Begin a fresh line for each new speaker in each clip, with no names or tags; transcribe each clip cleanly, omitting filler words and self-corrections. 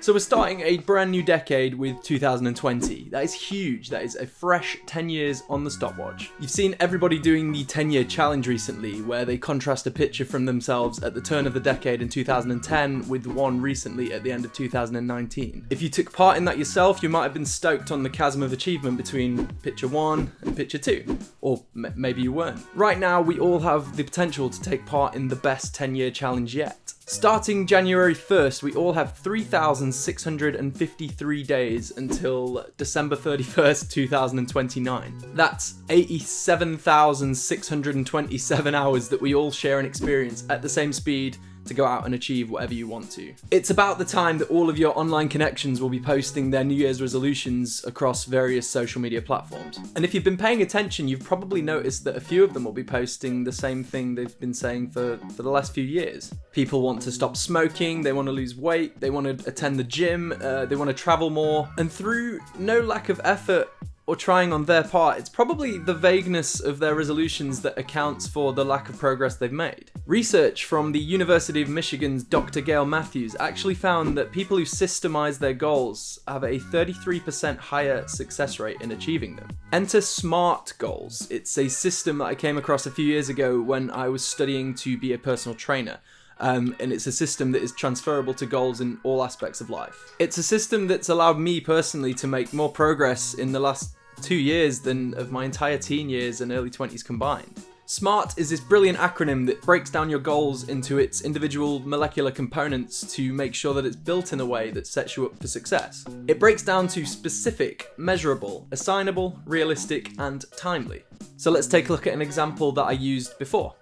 So we're starting a brand new decade with 2020. That is huge. That is a fresh 10 years on the stopwatch. You've seen everybody doing the 10-year challenge recently, where they contrast a picture from themselves at the turn of the decade in 2010 with one recently at the end of 2019. If you took part in that yourself, you might have been stoked on the chasm of achievement between picture 1 and picture 2. Or maybe you weren't. Right now, we all have the potential to take part in the best 10-year challenge yet. Starting January 1st, we all have 3,653 days until December 31st, 2029. That's 87,627 hours that we all share and experience at the same speed to go out and achieve whatever you want to. It's about the time that all of your online connections will be posting their New Year's resolutions across various social media platforms. And if you've been paying attention, you've probably noticed that a few of them will be posting the same thing they've been saying for the last few years. People want to stop smoking, they want to lose weight, they want to attend the gym, they want to travel more, and through no lack of effort or trying on their part, it's probably the vagueness of their resolutions that accounts for the lack of progress they've made. Research from the University of Michigan's Dr. Gail Matthews actually found that people who systemize their goals have a 33% higher success rate in achieving them. Enter SMART goals. It's a system that I came across a few years ago when I was studying to be a personal trainer. And it's a system that is transferable to goals in all aspects of life. It's a system that's allowed me personally to make more progress in the last 2 years than of my entire teen years and early 20s combined. SMART is this brilliant acronym that breaks down your goals into its individual molecular components to make sure that it's built in a way that sets you up for success. It breaks down to specific, measurable, assignable, realistic, and timely. So let's take a look at an example that I used before.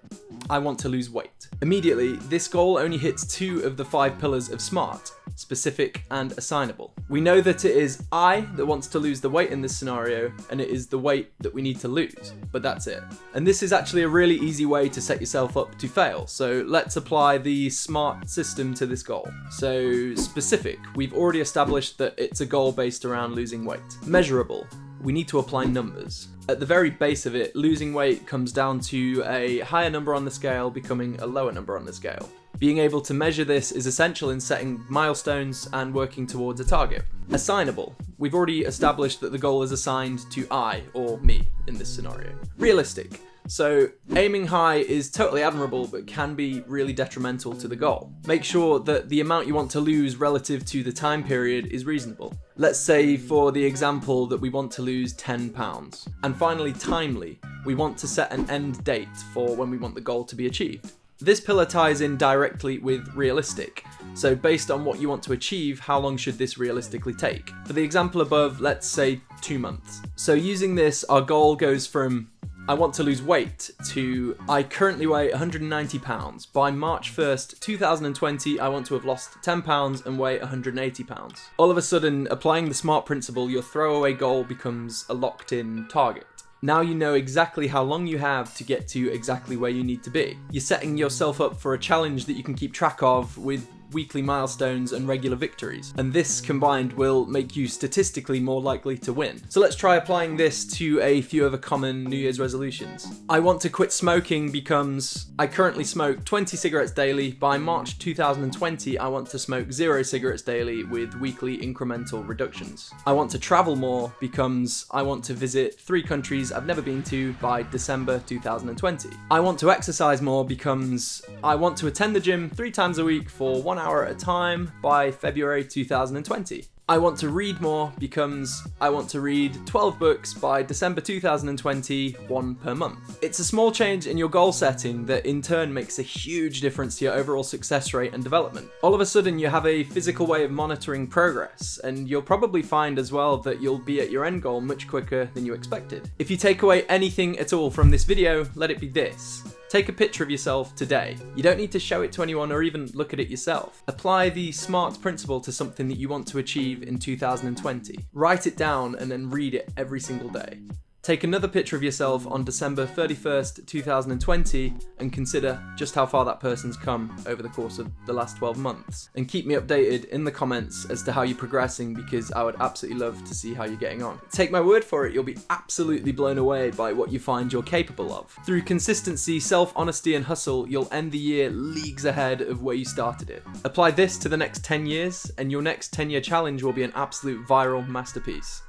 I want to lose weight. Immediately, this goal only hits 2 of the 5 pillars of SMART, specific and assignable. We know that it is I that wants to lose the weight in this scenario, and it is the weight that we need to lose, but that's it. And this is actually a really easy way to set yourself up to fail, so let's apply the SMART system to this goal. So specific, we've already established that it's a goal based around losing weight. Measurable, we need to apply numbers. At the very base of it, losing weight comes down to a higher number on the scale becoming a lower number on the scale. Being able to measure this is essential in setting milestones and working towards a target. Assignable. We've already established that the goal is assigned to I, or me, in this scenario. Realistic. So aiming high is totally admirable, but can be really detrimental to the goal. Make sure that the amount you want to lose relative to the time period is reasonable. Let's say for the example that we want to lose 10 pounds. And finally, timely. We want to set an end date for when we want the goal to be achieved. This pillar ties in directly with realistic. So based on what you want to achieve, how long should this realistically take? For the example above, let's say 2 months. So using this, our goal goes from I want to lose weight to I currently weigh 190 pounds. By March 1st, 2020, I want to have lost 10 pounds and weigh 180 pounds. All of a sudden, applying the SMART principle, your throwaway goal becomes a locked-in target. Now you know exactly how long you have to get to exactly where you need to be. You're setting yourself up for a challenge that you can keep track of with weekly milestones and regular victories. And this combined will make you statistically more likely to win. So let's try applying this to a few other common New Year's resolutions. I want to quit smoking becomes I currently smoke 20 cigarettes daily. By March 2020, I want to smoke 0 cigarettes daily with weekly incremental reductions. I want to travel more becomes I want to visit 3 countries I've never been to by December 2020. I want to exercise more becomes I want to attend the gym 3 times a week for 1 hour at a time by February 2020. I want to read more becomes I want to read 12 books by December 2020, 1 per month. It's a small change in your goal setting that in turn makes a huge difference to your overall success rate and development. All of a sudden you have a physical way of monitoring progress, and you'll probably find as well that you'll be at your end goal much quicker than you expected. If you take away anything at all from this video, let it be this. Take a picture of yourself today. You don't need to show it to anyone or even look at it yourself. Apply the SMART principle to something that you want to achieve in 2020. Write it down and then read it every single day. Take another picture of yourself on December 31st, 2020 and consider just how far that person's come over the course of the last 12 months. And keep me updated in the comments as to how you're progressing, because I would absolutely love to see how you're getting on. Take my word for it, you'll be absolutely blown away by what you find you're capable of. Through consistency, self-honesty and hustle, you'll end the year leagues ahead of where you started it. Apply this to the next 10 years and your next 10-year challenge will be an absolute viral masterpiece.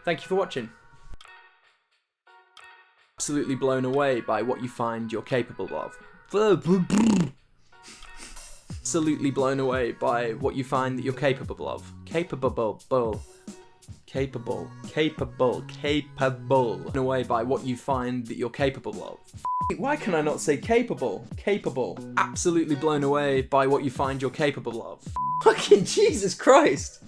Thank you for watching. Absolutely blown away by what you find you're capable of. Absolutely blown away by what you find that you're capable of. Capable. Blown away by what you find that you're capable of. Why can I not say capable? Capable. Absolutely blown away by what you find you're capable of. Fucking Jesus Christ.